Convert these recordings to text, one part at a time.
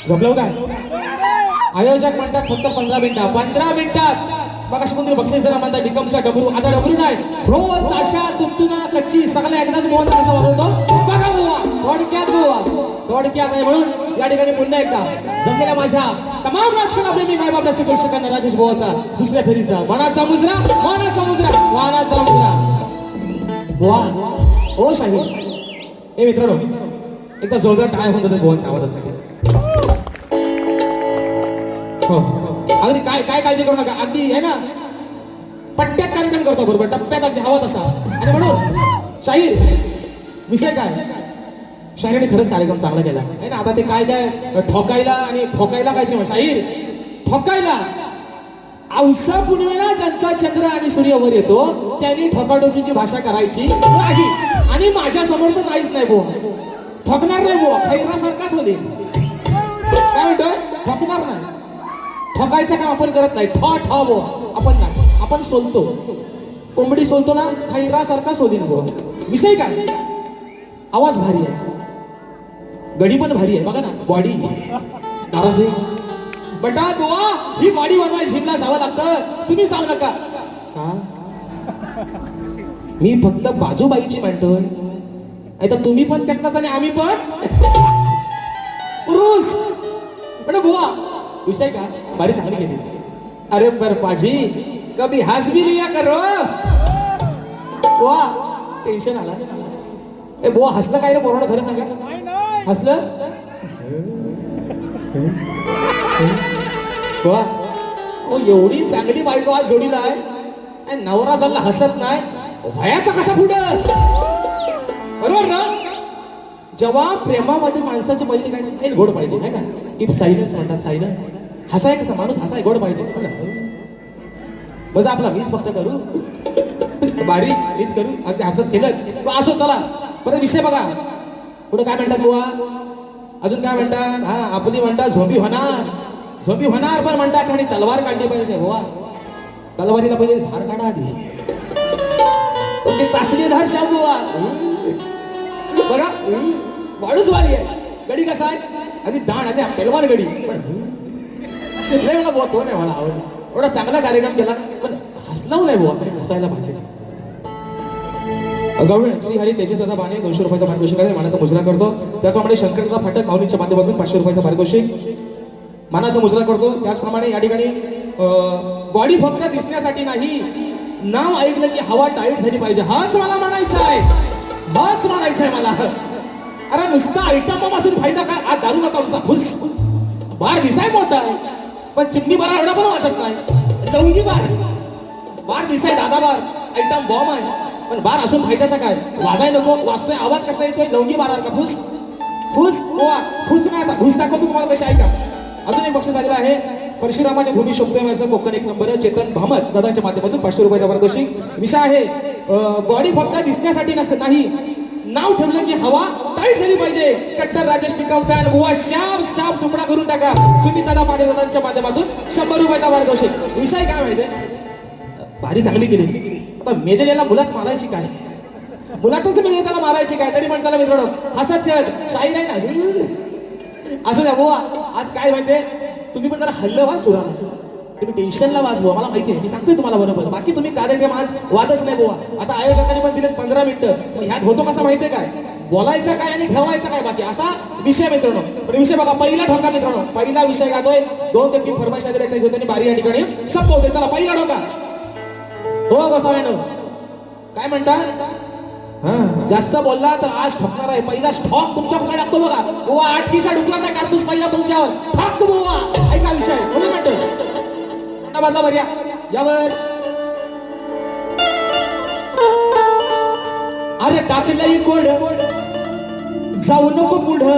झोपलो काय? आयोजक म्हणतात फक्त 15 मिनिटं. 15 मिनिटात बघा कोणतरी बक्षीस जरा म्हणतात निकमचा डबरू. आता डबरू नाही, ढोल ताशा तुंतुना कच्ची सगळ्या एकदाच मोहन कसा वाजवतो बघा बुवा. थोडक्यात बुवा, थोडक्यात आहे. म्हणून या ठिकाणी पुन्हा एकदा जमलेल्या माझ्या तमाम राजकारण प्रेमी मायबाप नसते प्रेक्षकांना राजेश बुवाचा दुसऱ्या फेरीचा मानाचा मुजरा, मानाचा मुजरा, मानाचा मुजरा बुवा. ओ शाहीर हे मित्रांनो, एकदा जोरदार टाळ्या होऊन जातात बुवांच्या आवाजासाठी. हो अगदी काय काय काळजी करू नका, अगदी आहे ना पट्ट्यात कार्यक्रम करतो बरोबर, टप्प्यात अगदी हवा तसा. आणि म्हणून शाहीर विषय काय, शाहिराने खरंच कार्यक्रम चांगला केला आहे ना. आता ते काय काय ठोकायला आणि ठोकायला काहीतरी शाहीर ठोकायला औसा पुनवेला ज्यांचा चंद्र आणि सूर्य वर येतो त्यांनी ठोकाठोकीची भाषा करायची नाही. आणि माझ्या समोर तर नाहीच नाही बुवा, ठोकणार नाही बुवा, खैरासारखाच होईल. काय म्हणतोय, ठोकणार नाही. ठोकायचं काम आपण करत नाही. ठो ठो बुवा आपण नाही, आपण सोलतो. कोंबडी सोलतो ना, खैरासारखा सोलीन बुवा. विषय काय, आवाज भारी आहे, गडी पण भारी आहे बघा ना, बॉडी नाराज आहे बटा बुवा. ही बॉडी बनवाय जिमला जावं लागतं, तुम्ही जाऊ नका का? मी फक्त बाजूबाईची म्हणतोय, आता तुम्ही पण त्यातलाच आणि आम्ही पण पुरुष. पण बुवा विषय का बारी चांगली घेतली. अरे पर पाजी कभी हंस भी लिया करो बुवा. टेन्शन आला ए बुवा, हसलं काय रे पोरानं, खरं सांगा हसलं बुवा. ओ एवढी चांगली बायको आज जोडीला आहे, नवरा झाला हसत नाही, वयाचा कसा पुढं, बरोबर ना? जेव्हा प्रेमामध्ये माणसाची पहिली काय स्टाईल गोड पाहिजे है ना. इफ सायलन्स म्हणतात, सायलन्स हसाय कसा माणूस, हसाय गोड पाहिजे. बस आपला मीच फक्त करू बारी, मीच करू अगदी हसत केलं असो. चला परत विषय बघा पुढे काय म्हणतात बुवा, अजून काय म्हणतात. हा आपली म्हणतात झोंबी होणार, झोंबी होणार पण म्हणतात आणि तलवार काढली पाहिजे बुवा. तलवारीला पहिले धार काढा आधी, ते तासली धार शाब बुवा. बघा वाढूच वारी आहे. गडी कसा आहे, आधी दाण आधी पेलवार गडी. पण लय मला बुवा तो नाही मला आवडला, एवढा चांगला कार्यक्रम केला पण हसलाव नाही बुवा, तरी हसायला पाहिजे. गवळण श्री हरी तेजस दादा बाने 200 रुपयाचा पारितोषिक आहे, मानाचा मुजरा करतो. त्याचप्रमाणे शंकरचा फाटक माऊलीच्या माध्यमातून 500 रुपयाचा पारितोषिक मानाचा मुजरा करतो. त्याचप्रमाणे या ठिकाणी बॉडी फक्त दिसण्यासाठी नाही, नाव ऐकलं की हवा टाईट झाली पाहिजे, हाच मला म्हणायचं आहे, हाच म्हणायचं आहे मला. अरे नुसता आयटम असून फायदा काय, आज दारू नका नुसता फुस. बार दिसाय मोठा पण चिमणी बारा एवढा पण वाजत नाही. लवंगी बार दिसाय दादा बार आयटम बॉम्ब आहे, पण बार असून फायद्याचा काय, वाजाय नको. वाजतोय आवाज कसा येतोय, लवंगी बारार का फुस फुस बुवा. फुस नाही आता घुस दाखवतो तुम्हाला कशी. ऐका अजून एक बक्षीस आलेलं आहे, परशुरामाच्या भूमी शोभतोय कोकण 1 नंबर चेतन भामत दादांच्या माध्यमातून 500 रुपयाचा पारितोषिक. विषय आहे बॉडी फक्त दिसण्यासाठी नसते नाही, नाव ठेवलं की हवा टाईट झाली पाहिजे. कट्टर राजेश टिकाव फॅन बुवा श्याम साफ सुपडा करून टाका. सुमित दादा पाटील दादांच्या माध्यमातून 100 रुपयाचा पारितोषिक. विषय काय माहितीये, भारी चांगली केली. आता मेदेलेला मुलात मारायची काय, मुलातच मेदले त्याला मारायची काय, तरी पण चला मित्रांनो हसत खेळत शाहीर आहे ना. असं द्या बुवा. आज काय माहितीये, तुम्ही पण जरा हल्लं वा सुरा, तुम्ही टेन्शनला वाज बुवा, मला माहिती आहे, मी सांगतोय तुम्हाला बरोबर. बाकी तुम्ही कार्यक्रम आज वादच नाही बुवा. आता आयोजकांनी पण दिलेत 15 मिनिटं, मग ह्यात होतो कसा माहितीये काय, बोलायचं काय आणि ठेवायचं काय बाकी असा विषय मित्रांनो. पण विषय बघा पहिला ठोका मित्रांनो, पहिला विषय गातोय 2 ते 3 फरमाईश घेऊन बारी या ठिकाणी संपवते. चला पहिला ठोका. हो गोसाव्यानो काय म्हणता, हा जास्त बोलला तर आज ठोकणार आहे. पहिला ठोक तुमच्याकडे टाकतो बघा बुवा. 8कीचा डुकला नाही काढतोस पहिला तुमच्यावर ठोक बुवा. ऐका विषय म्हणून म्हणतो छोटा बाजला बऱ्या यावर. अरे टाकलंय कोड जाऊ नको पुढं,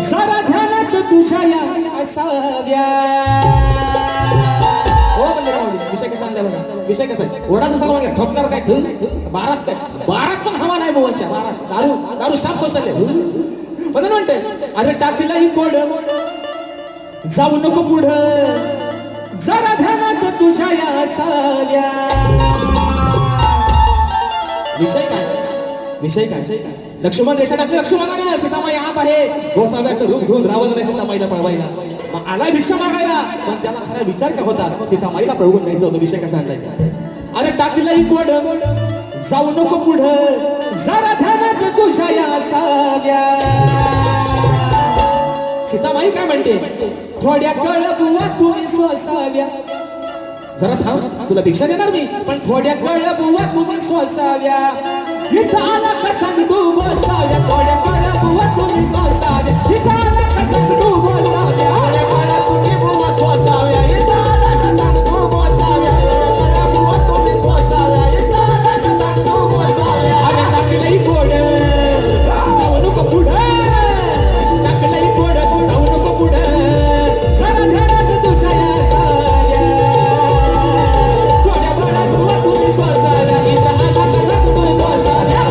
जरा ध्यानात तुझ्या या असाव्या. हो बंदरा विषय कसा आणला बघा, विषय कसा ओढाचा सर्व ठोकणार काय ठेवून बारात काय, बारात पण हवा नाही बुवाच्या. बारात दारू दारू साप कोसळले म्हणून म्हणते. अरे टाकलंय कोड जाऊ नको पुढं, जरा ध्यानात तुझ्या या असाव्या. विषय काय, विषय काय लक्ष्मण रेषा टाकली लक्ष्मणाने, सीतामाई आत आहे गोसाव्याचं रूप घेऊन रावणाने सीतामाईला पळवायला. मग आलाय भिक्षा मागायला, पण त्याला खरा विचार का होता, सीतामाईला पळवून न्यायचं होतं. विषय कसा आणलाय, अरे टाकलंय कोड जाऊ नको पुढं, जरा ध्यानात तुझ्या या साव्या. सीतामाई काय म्हणते, थोड्या कळ बुवा तुम्ही स्वसाव्या. जरा थांब, तुला भिक्षा देणार मी, पण थोड्या कळ बुवा तुम्ही स्वसाव्या. इथं आला का सांग तू बसाव्या, थोड्या कळ बुवा तुम्ही स्वसाव्या. इथं आला का सांग तू बसाव्या, थोड्या कळ तुम्ही बुवा स्वसाव्या. इथं आला का सांग तू बसाव्या, थोड्या कळ बुवा तुम्ही स्वसाव्या. इथं आला का सांग तू बसाव्या. अरे टाकलंय कोड जाऊ नको पुढं, टाकलंय कोड जाऊ नको पुढं, जरा ध्यानात तुझ्या या साव्या. थोड्या बळा बुवा तुम्ही स्वसाव्या. इथं आला का सांग तू बसाव्या,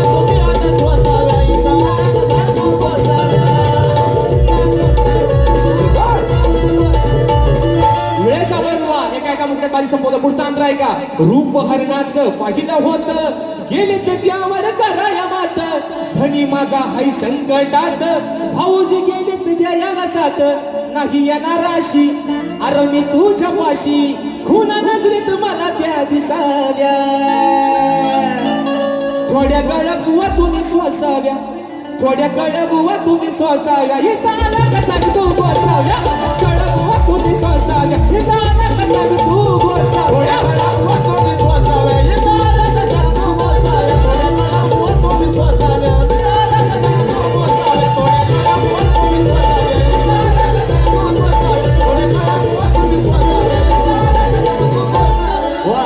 तुम्ही असं स्वसाव्या. इथं आला का सांग तू बसाव्या. वेळेच्या बरोबर एका मुख्य कार्य संपवलं. पुढचा अंतर आहे का, रूप हरणाचं पाहिलं होतं, गेले ते त्यावर कराया मात. धनी माझा हाय संकटात, भाऊजी गेले ते द्यायला साथ. नाही येणार राशी, अरे मी तुझ्या पाशी, खुना नजरेत मला त्या दिसाव्या. थोड्या गळ बुवा तुम्ही स्वसाव्या, थोड्या कळ बुवा तुम्ही स्वसाव्या. इथं आला का सांग तू बसाव्या, कळ बुवा तुम्ही स्वसाव्या. इथं आला का सांग तू बसाव्या, कळ बुवा तुम्ही स्वसाव्या. इथं आला का सांग तू बसाव्या, थोड्या कळ बुवा तुम्ही स्वसाव्या. इथं आला का सांग तू बसाव्या, थोड्या कळ बुवा तुम्ही स्वसाव्या. इथं आला का सांग तू बसाव्या, थोड्या कळ बुवा तुम्ही स्वसाव्या. इथं आला का सांग तू बसाव्या. वा,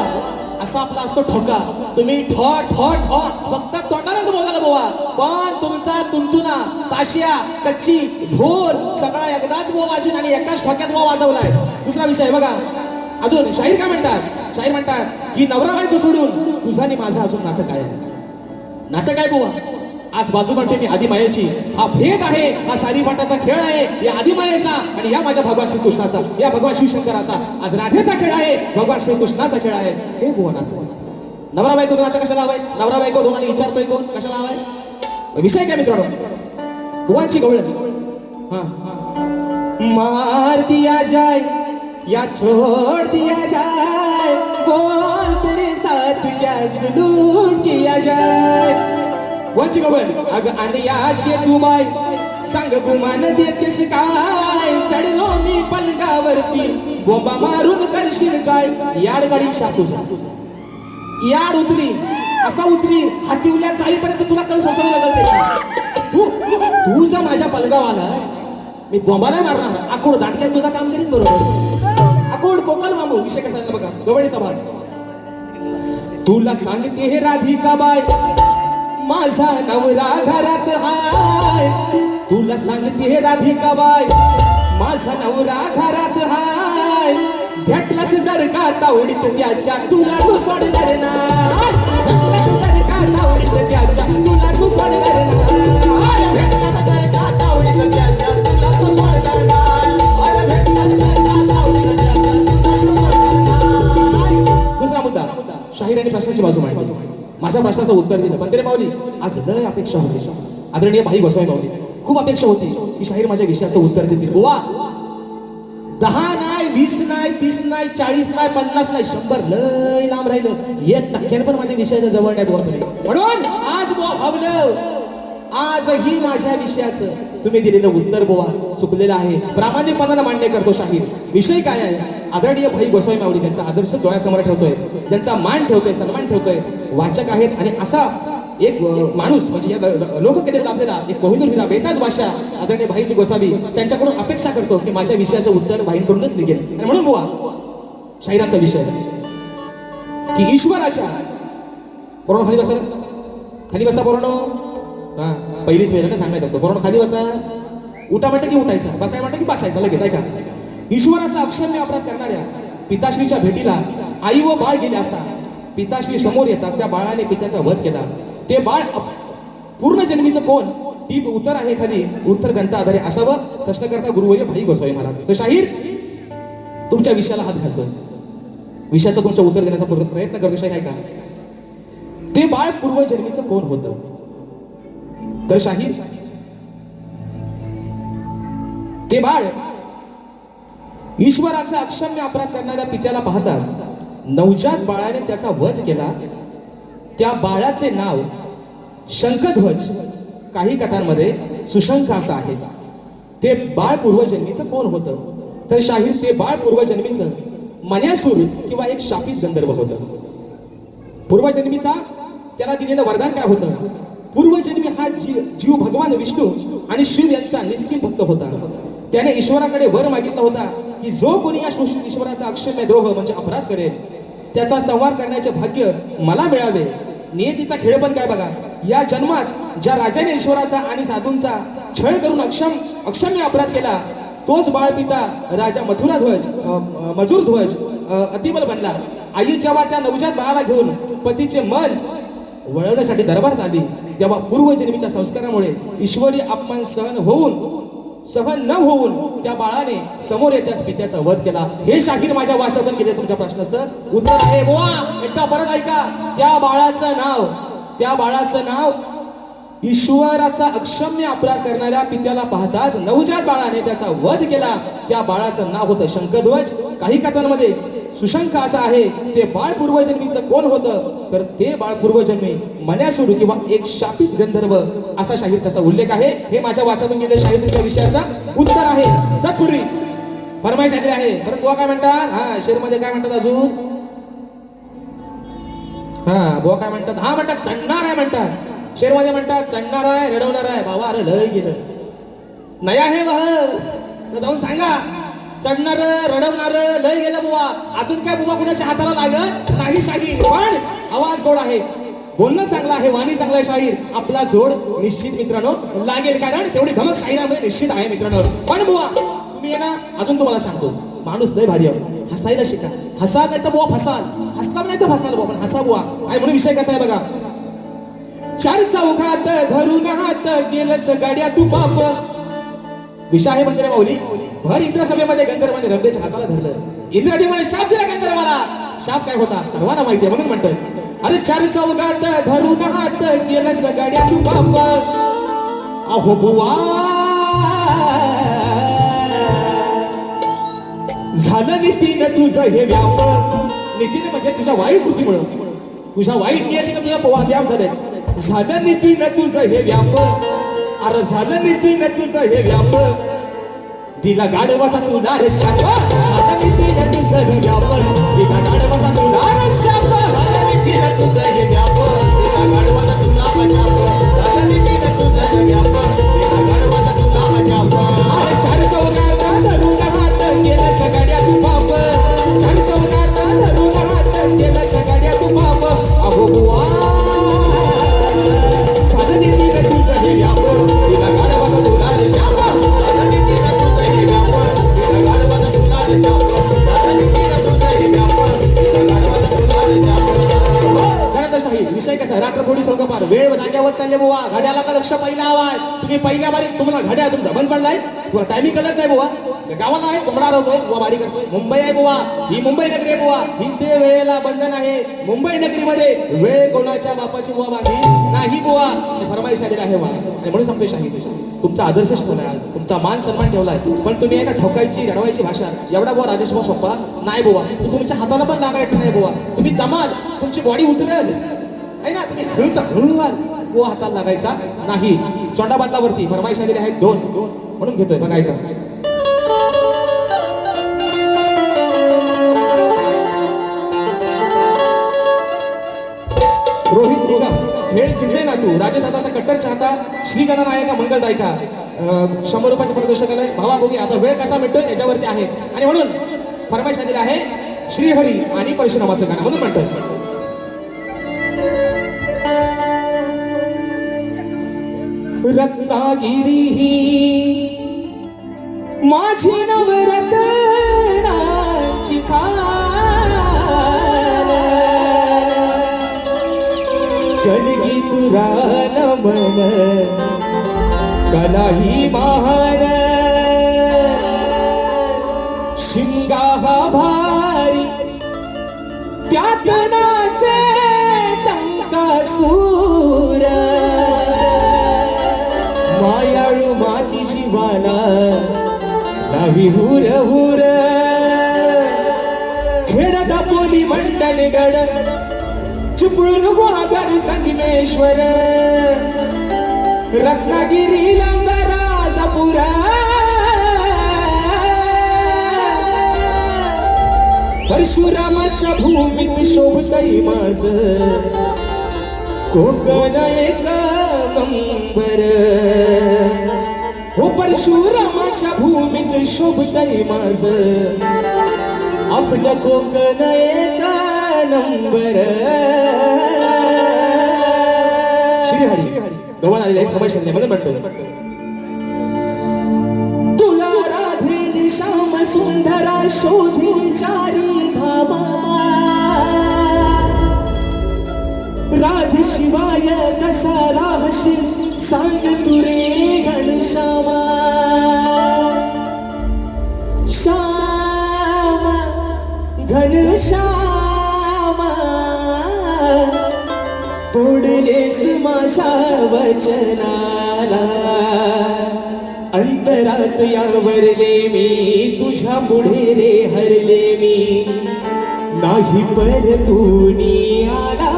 असा आपला असतो ठोका. तुम्ही ठो ठो ठो फक्त तोंडानेच बोलायला बोवा, पण तुमचा तुंतुना, ताशिया, कच्ची, ढोल सगळा एकदाच बो वाजून आणि एकाच ठोक्यात बो वाजवलाय. दुसरा विषय बघा, अजून शाहीर काय म्हणतात, शाहीर म्हणतात की नवरा बायको सोडून तुझा आणि माझा अजून नातं काय. नातं काय बुवा, आज बाजू म्हणते मी आधी मायेची. हा भेद आहे, हा सारीपाटाचा खेळ आहे. या आधी मायेचा आणि या माझ्या भगवान श्रीकृष्णाचा, या भगवान शिवशंकराचा. आज राधेचा खेळ आहे, भगवान श्रीकृष्णाचा खेळ आहे. हे बुवा नातं. नवरा बायको नातं कशाला हवाय, नवरा बायको दोघांनी विचारतोय कोण, कशाला हवाय. विषय काय मित्रांनो, बुवांची गवळ. मार दिया जाय या छोड़ दिया जाय, बोल तेरे साथ क्या सलूट किया जाय. बुवांची गवळ. अग आणि याचे तू बाय सांग गुमान देतेस काय, चढलो मी पलंगावरती बोंबा मारून करशील काय. याड गाडी शातूचा याड उतरी, असा उतरी हातीवल्या जाईपर्यंत तुला कळ सोसावी लागल त्याची. तू जर माझ्या पलगाव आलास, मी बोंबा नाही मारणार, आकोड दाटक्यात तुझा काम करीन बरोबर. आकोड कोकल मामू. विषय कसा आहे बघा, गवळीचा भाग. तुला सांगते हे राधिका बाय, माझा नवरा घरात हाय. तुला सांगते हे राधिका बाय, माझा नवरा घरात हाय. भेटलास जर का तावडीत त्याच्या, तुला तू सोडणार नाही. भेटलास जर का तावडीत त्याच्या, तुला तू सोडणार नाही. भेटलास जर का तावडीत त्याच्या, तुला तू सोडणार नाही. भेटलास जर का तावडीत त्याच्या, तुला तू सोडणार नाही. दुसरा मुद्दा, शाहीरांनी प्रश्नाची बाजू मांडली. माझ्या प्रश्नाचं उत्तर दिलं. पण तरी माऊली आज लय अपेक्षा होती. आदरणीय भाई गोसावी माऊली, खूप अपेक्षा होती की शाहीर माझ्या विषयाचं उत्तर देतील. बुवा 10 नाही, 20 नाही, 30 नाही, 40 नाही, 50 नाही, 100 लय लांब राहिलं. 1% पण माझ्या विषयाच्या जवळ नाही बुवा तुम्ही. म्हणून आज बुवा भावलं, आजही माझ्या विषयाचं तुम्ही दिलेलं उत्तर बुवा चुकलेलं आहे. प्रामाणिकपणानं मान्य करतो शाहीर. विषय काय आहे, आदरणीय भाई गोसावी माऊली त्यांचा आदर्श डोळ्यासमोर ठेवतोय, ज्यांचा मान ठेवतोय, सन्मान ठेवतोय. वाचक आहेत आणि असा एक माणूस म्हणजे या लोककथेतला आपल्याला एक कोहिनूर हिरा बेताज भाषा आदरणीय भाईजी गोसावी त्यांच्याकडून अपेक्षा करतो की माझ्या विषयाचं उत्तर भाईंकडूनच निघेल. आणि म्हणून बुवा शाहिरांचा विषय की ईश्वराच्या पोरांनो खाली बसा, खाली बसा पोरांनो. हा पहिलीच वेळ सांगायला लागतो पोरांनो खाली बसा. उठा म्हणतं की उठायचा, बसाय म्हणतं की बसायचा लगेच. ऐका, ईश्वराचा अक्षम्य अपराध करणाऱ्या पिताश्रीच्या भेटीला आई व बाळ गेले असता पिताश्री समोर येतात. त्या बाळाने पित्याचा वध केला. ते बाळ पूर्ण जन्मीचं कोण, ती उत्तर आहे खाली उत्तर ग्रंथ आधारे असावं. प्रश्नकर्ता गुरुवर्य भाई गोसावी महाराज. तर शाहीर तुमच्या विषयाला हात घालतोय, विषयाचं तुमचं उत्तर देण्याचा प्रयत्न करतो. शाहीर आहे का, ते बाळ पूर्वजन्मीचं कोण होतं. तर शाहीर ते बाळ ईश्वराचा अक्षम्य अपराध करणाऱ्या पित्याला पाहताच नवजात बाळाने त्याचा वध केला. त्या बाळाचे नाव शंखध्वज. काही कथांमध्ये सुशंख असं आहे. ते बाळ पूर्वजन्मीचं कोण होतं? तर शाहीर ते बाळ पूर्वजन्मीचं मन्यासूर किंवा एक शापित गंधर्व होतं. पूर्वजन्मीचा त्याला दिलेलं वरदान काय होतं? पूर्वजन्मी हा जीव भगवान विष्णू आणि शिव यांचा निस्सीम भक्त होता. त्याने ईश्वराकडे वर मागितला होता की जो कोणी या सृष्टीत ईश्वराचा अक्षम्य द्रोह म्हणजे अपराध करेल त्याचा संहार करण्याचे भाग्य मला मिळावे. नियतीचा खेळ पण काय बघा. या जन्मात ज्या राजाने ईश्वराचा आणि साधूंचा छळ करून अक्षम्य अपराध केला तोच बाळपिता राजा मजूरध्वज अतिबल बनला. आई जेव्हा त्या नवजात बाळाला घेऊन पतीचे मन वळवण्यासाठी दरबारात आली तेव्हा पूर्वजन्मीच्या संस्कारामुळे ईश्वरी अपमान सहन न होऊन त्या बाळाने समोर येत्याच पित्याचा वध केला. हे शाहीर माझ्या वाचनातून गेले. तुमच्या प्रश्नाचं उत्तर आहे बुवा. एकदा परत ऐका. त्या बाळाचं नाव ईश्वराचा अक्षम्य अपराध करणाऱ्या पित्याला पाहताच नवजात बाळाने त्याचा वध केला. त्या बाळाचं नाव होतं शंखध्वज. काही कथांमध्ये सुशंख असं आहे. ते बाळ पूर्वजन्मीचं कोण होतं? तर ते बाळ पूर्वजन्मी मन्यासूर किंवा एक शापित गंधर्व असा शाहीर त्याचा उल्लेख आहे. हे माझ्या वाचनातून गेले शाहीर तुमच्या विषयाचा उत्तर आहे. तत्पूर्वी फरमाईश आलेली आहे. परत बुवा काय म्हणतात? हा शेरमध्ये काय म्हणतात अजून? हा बुवा काय म्हणतात? हा म्हणतात चढणार आहे म्हणतात. शेरमध्ये म्हणतात चढणार आहे रडवणार आहे. बाबा अरे लय गेलं नया हे वह जाऊन सांगा. चढणार रडवणार लय गेलं बुवा. अजून काय बुवा कुणाच्या हाताला लागत नाही शाहीर. पण आवाज गोड आहे, बोलणं चांगलं आहे, वाणी चांगला आहे शाहीर. आपला जोड निश्चित मित्रांनो लागेल. कारण तेवढी धमक शाहिरामध्ये निश्चित आहे मित्रांनो. पण बुवा तुम्ही ना अजून तुम्हाला सांगतो माणूस लय भारी आहे. हसायला शिका. हसाल नाही तर बुवा फसाल. हसता नाही तर फसाल बुवा. पण हसा बुवा. आणि म्हणून विषय कसा आहे बघा. चार चौघात धरून हात केलंस गाड्या तू बाप. विषय आहे म्हणजे माऊली. भर इंद्रसभेमध्ये गंधर्वाने रंभेच्या हाताला धरलं. इंद्रदेवाने शाप दिला गंधर्वाला. शाप काय होता सर्वांना माहिती आहे म्हणून म्हणतोय. अरे चार चौघात धरून हात केलंस गाड्या तू बाप. अहो बुवा झालं नीतीनं तुझं हे व्याप. नीतीनं म्हणजे तुझ्या वाईट कृतीमुळं, तुझ्या वाईट नियतीनं तुझा व्याप झाले. झालं नीतीनं तुझं हे व्याप. अरे झालं नीतीनं तुझं हे व्याप. दिला गाढवाचा तुला रे शाप. झालं नीतीनं तुझं हे व्याप. दिला गाढवाचा तुला रे शाप. झालं नीतीनं तुझं हे व्याप. दिला गाढवाचा तुला शाप. झालं नीतीनं तुझं हे व्याप. दिला गाढवाचा तुला शाप. अरे चार चौघात धरून हात केलं सगळ्या तू बाप. चार चौघात धरून हात केलं सगळ्या तू बाप. अहो बुवा झालं नीतीनं तुझं हे व्याप. दिला गाढवाचा तुला रे शाप. झालं नीतीनं तुझं हे व्याप. दिला गाढवाचा तुला रे शाप. झालं नीतीनं तुझं हे व्याप. दिला गाढवाचा तुला रे शाप. त्यानंतर शाहीर विषय कसा. रात्र थोडी पार वेळ जाग्यावर चालले बुवा. घड्याला का लक्ष पहिला आवाज. तुम्ही पहिल्या बारी तुम्हाला घड्याळ तुमचा बंद पडलाय. तुम्हाला टायमिंग कळत नाही बुवा. गावाला आहे कोंबडा राहतोय बुवा बारी करतोय. मुंबई आहे बुवा. ही मुंबई नगरी आहे बुवा. हिंदे वेळेला बंधन आहे. मुंबई नगरीमध्ये वेळ कोणाच्या बापाची बुवा बांधी नाही बुवा. फरमाईश आलेली आहे बुवा. आणि म्हणून सांगतोय शाहीर तुमचा आदर्शच ठेवलाय, तुमचा मान सन्मान ठेवलाय. पण तुम्ही आहे ना ठोकायची रडवायची भाषा एवढा बुवा राजेश बुवा सोप्पा नाही बुवा. तू तुमच्या हाताला पण लागायचं नाही बुवा. तुम्ही दमाल तुमची बॉडी उतरेल आहे ना. तुम्ही हळूवाल बुवा हाताला लागायचा नाही. चोंडाबादलावरती फरमाईश आलेली आहेत दोन म्हणून घेतोय बघा ऐका. रोहित निगम खेळ दिसे ना तू. राजदादाचा कट्टर चाहता श्री गणनायका मंगलदायका 100 रुपयाचं प्रदर्शक आलंय. भावा भोगी आता वेळ कसा मिळतोय याच्यावरती आहे. आणि म्हणून फरमाईश आलेली आहे श्रीहरी आणि परशुरामाचं गाणं म्हणून म्हणतोय. रत्नागिरी ही माझी नवरत्नाची खान. कलगी तुरा नमन कलाही महान. शिंगा हा भारी त्यात नाचे संकासूर. गावी हुर हुर खेड दापोली मंडल गड चिपळूण वागर संगमेश्वर रत्नागिरीला राजापुरा परशुरामाच्या भूमीत शोभतय माझ कोकण एक नंबर हो परशुरामाच्या भूमीत शोभतय माझ आपलं कोकण एक नंबर श्रीहरी गव्हाण आलेले खमर्शन मध्ये म्हणतो तुला राधेनी श्याम सुंदरा शोधिनी चारी धामा राधे शिवाय कसा राहशील सांग तू रे घनश्यामा श्यामा घनश्यामा तोडलेस माझ्या वचनाला अंतरात यावरले मी तुझ्या पुढे रे हरले मी नाही परतूनी आला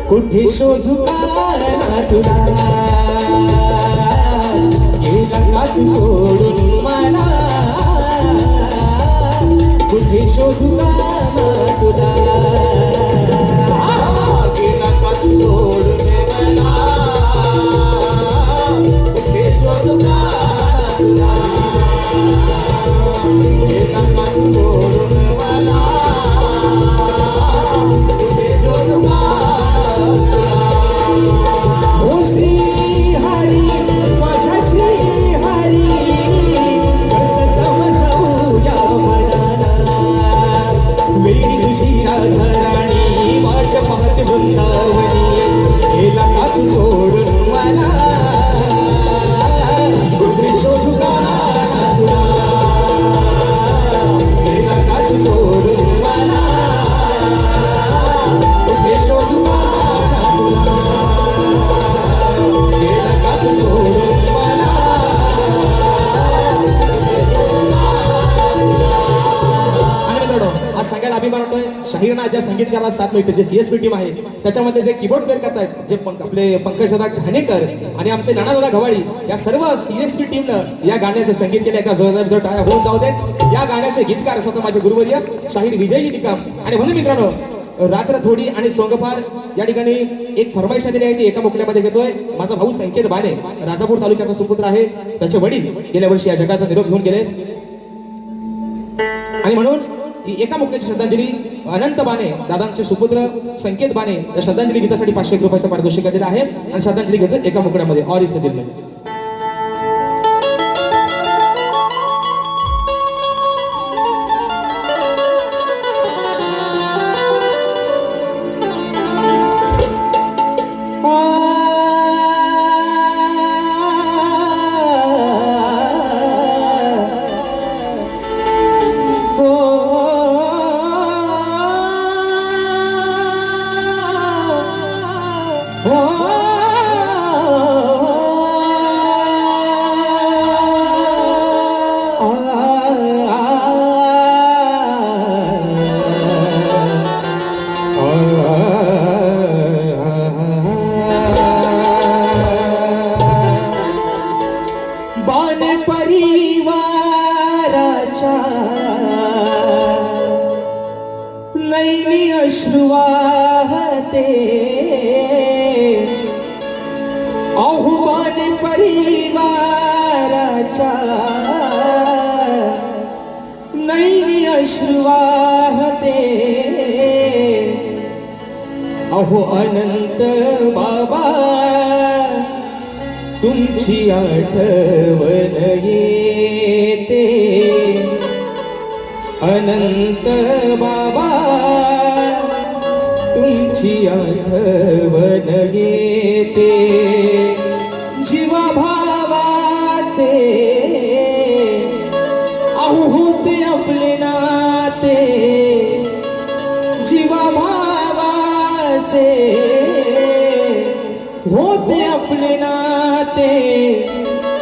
कुठे शोधू का तुला गेला का तू सोडून मला कुठे शोधू का तुला गेला का तू सोडून मला कुठे शोधू का तुला गेला का तू सोडून मला कुठे शोधू का ओ श्री हरी माझ्या श्री हरी कसं समजावू या मनाला वेळी तुझी राधाराणी वाट पाहत वृंदावनी गेला का तू सोडून मला कुठे शोधू का तुला गेला का तू सोडून मला कुठे शोधू का तुला गेला का तू सोडून मला आज सांगायला अभिमान वाटतोय शाहीरांना ज्या संगीतकाराला साथ मिळते जे सीएसपी टीम आहे त्याच्यामध्ये जे कीबोर्ड प्लेअर करतायत जे आपले पंकजदादा घाणेकर आणि आमचे नानादादा गवाळी या सर्व सीएसपी टीमनं या गाण्याचे संगीत केले एका जोरदार टाळ्या होऊन जाऊ देत या गाण्याचे गीतकार स्वतः माझे गुरुवर्य शाहीर विजयजी निकम आणि म्हणून मित्रांनो रात्र थोडी आणि सोंगपार या ठिकाणी एक फरमाईश दिली आहे ती एका मुकल्यामध्ये घेतोय माझा भाऊ संकेत बाने राजापूर तालुक्याचा सुपुत्र आहे त्याचे वडील गेल्या वर्षी या जगाचा निरोप घेऊन गेले आणि म्हणून एका मुकल्याची श्रद्धांजली अनंत बाने दादांचे सुपुत्र संकेत बाने या श्रद्धांजली गीतासाठी 500 रुपयाचं पारितोषिक दिलं आहे आणि श्रद्धांजली घेतो एका मुकड्यामध्ये और इस दिल में नैनी अश्रु वाहते आहुबान परिवाराच्या नैनी अश्रु वाहते अहो अनंत बाबा तुमची आठवण येते अनंत बाबा तुमची आठवण येते जीवा भावाचे अहो होते आपले नाते जीवा भावाचे होते आपले नाते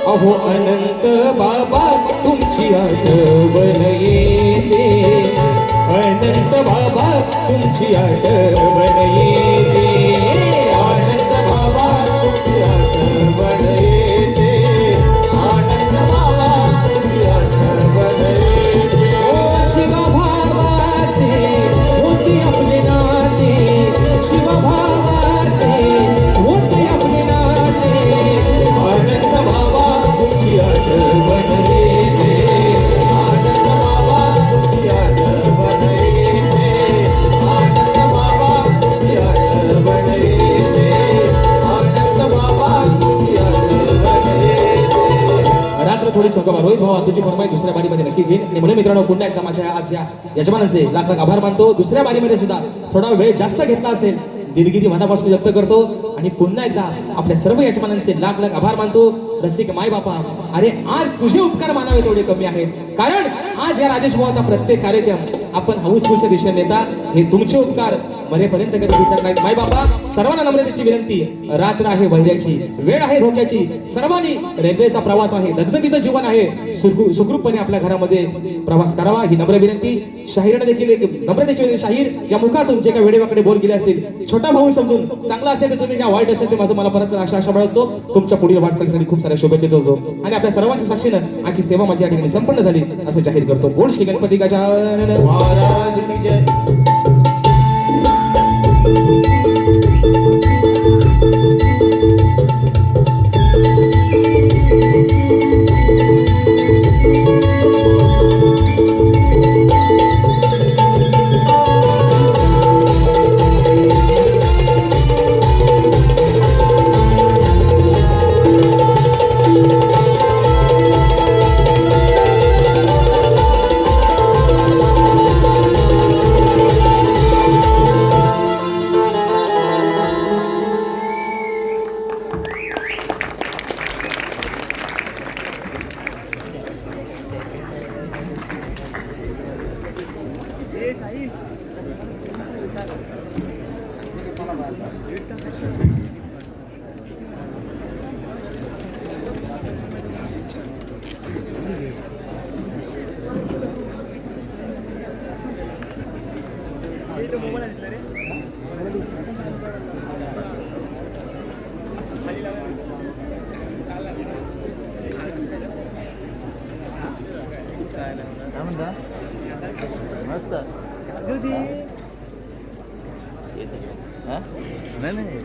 अहो अनंत बाबा तुमची आठवण येते, अनंत बाबा तुमची आठवण येते, आनंद बाबा तुमची आठवण येते, आनंद बाबा तुमची आठवण येते. ओ शिवा भावाचे होते आपले नाते, शिवा भावाचे होते आपले नाते, आनंद बाबा तुमची आठवण येते, आनंद बाबा तुमची आठवण येते, आनंद बाबा तुमची आठवण येते, आनंद बाबा तुमची आठवण येते. रात्र थोडी सोगवा रोहित भावा तुझी फरमाईश दुसऱ्या बारीमध्ये नक्की घेईन. आणि म्हणून मित्रांनो पुन्हा एकदा माझ्या आज या यजमानांचे लाख लाख आभार मानतो. दुसऱ्या बारीमध्ये सुद्धा थोडा वेळ जास्त घेतला असेल, दिलगिरी मनापासून व्यक्त करतो आणि पुन्हा एकदा आपल्या सर्व यजमानांचे लाख लाख आभार मानतो. रसिक माय बापा, अरे आज तुझे उपकार मानावे तेवढे कमी आहेत, कारण आज या राजेश भावाचा प्रत्येक कार्यक्रम आपण हाऊसफुलच्या दिशेने नेता. हे तुमचे उपकार मरेपर्यंत कधी भेटणार नाहीत. माय बापा, सर्वांना नम्रतेची विनंती, रात्र आहे वैऱ्याची, वेळ आहे धोक्याची, सर्वांनी रेल्वेचा प्रवास आहे, दगदगीचं जीवन आहे, सुखरूपपणे आपल्या घरामध्ये प्रवास करावा ही नम्र विनंती. शाहीराने देखील एक नम्रतेची विनंती. शाहीर या मुखातून जे काही वेडेवाकडे बोल गेले असतील, छोटा भाऊ समजून चांगला असेल तर तुम्ही, काय वाईट असेल ते माझं मला परत आशा बाळगतो. तुमच्या पुढील वाटचालीसाठी खूप साऱ्या शुभेच्छा देतो आणि आपल्या सर्वांच्या साक्षीनं आजची सेवा माझी या ठिकाणी संपन्न झाली असं जाहीर करतो. बोल श्री गणपती गजानन महाराज की जय. मस्त नाही नाही